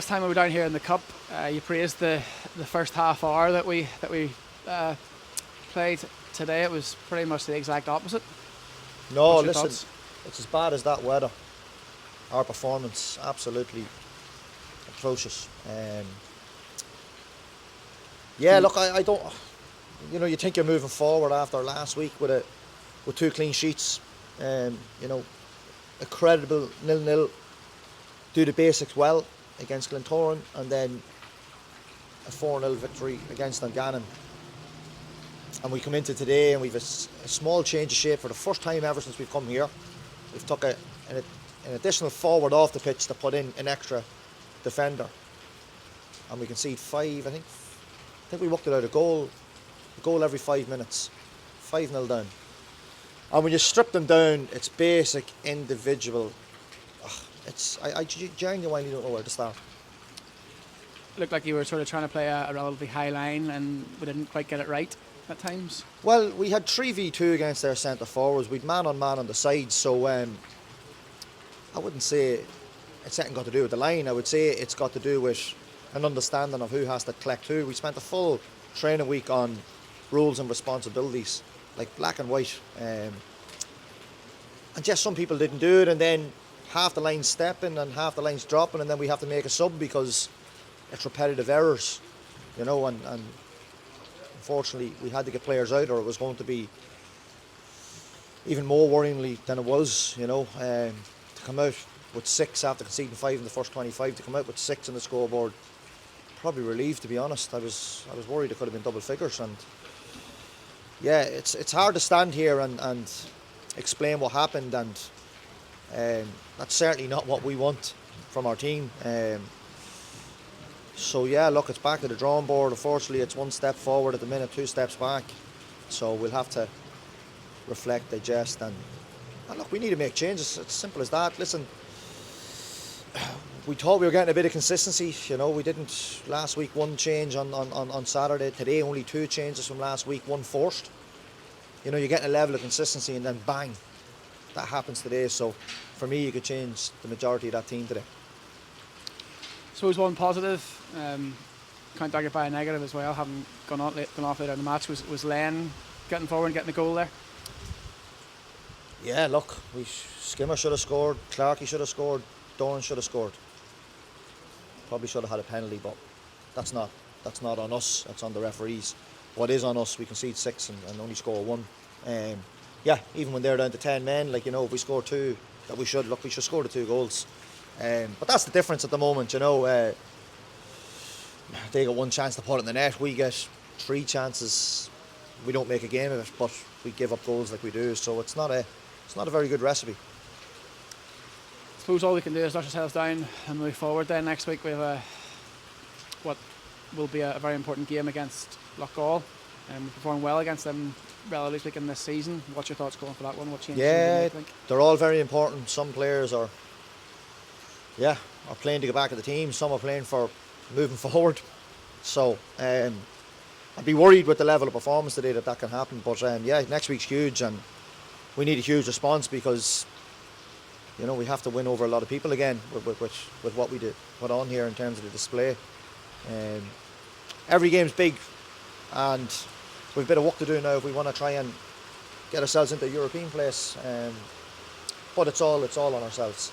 last time we were down here in the cup, you praised the first half hour that we played. Today it was pretty much the exact opposite. No, What's your listen, thoughts? it's as bad as that weather. Our performance, absolutely atrocious. Look, I don't. You think you're moving forward after last week with 2 clean sheets. A credible 0-0. Do the basics well against Glentoran, and then a 4-0 victory against Dungannon. And we come into today and we've a small change of shape for the first time ever since we've come here. We've took an additional forward off the pitch to put in an extra defender, and we concede 5. I think we worked it out, a goal every 5 minutes, 5-0 down. And when you strip them down, it's basic individual. I genuinely don't know where to start. It looked like you were sort of trying to play a relatively high line, and we didn't quite get it right at times. Well, we had 3v2 against their centre forwards. We'd man on the sides, so I wouldn't say it's anything got to do with the line. I would say it's got to do with an understanding of who has to collect who. We spent a full training week on rules and responsibilities, like black and white. And just some people didn't do it, and then half the line's stepping and half the line's dropping, and then we have to make a sub because it's repetitive errors, and unfortunately we had to get players out, or it was going to be even more worryingly than it was, to come out with 6 after conceding 5 in the first 25, to come out with 6 on the scoreboard, probably relieved, to be honest. I was worried it could have been double figures, and yeah, it's hard to stand here and explain what happened, and that's certainly not what we want from our team. So yeah, look, it's back to the drawing board. Unfortunately, it's 1 step forward at the minute, 2 steps back. So we'll have to reflect, digest, and look, we need to make changes. It's simple as that. Listen, we thought we were getting a bit of consistency. We didn't last week. 1 change on Saturday. Today, only 2 changes from last week, 1 forced. You're getting a level of consistency, and then bang, that happens today. So for me, you could change the majority of that team today. So it was one positive, can't argue by a negative as well, having gone off later in the match, was Larne getting forward and getting the goal there? Yeah, look, Skimmer should have scored, Clarkey should have scored, Doran should have scored. Probably should have had a penalty, but that's not on us, that's on the referees. What is on us, we concede 6 and only score 1. Even when they're down to 10 men, if we score 2, that we should score the 2 goals. But that's the difference at the moment, they get 1 chance to put it in the net, we get 3 chances. We don't make a game of it, but we give up goals like we do, so it's not a very good recipe. I suppose all we can do is let ourselves down and move forward. Then next week we have what will be a very important game against Loughgall, and we performed well against them relatively speaking this season. What's your thoughts going for that one? What changes do you think? They're all very important. Some players are playing to get back at the team. Some are playing for moving forward. So I'd be worried with the level of performance today that can happen. But next week's huge, and we need a huge response because we have to win over a lot of people again with what we did put on here in terms of the display. Every game's big, and we've a bit of work to do now if we want to try and get ourselves into a European place. But it's all on ourselves.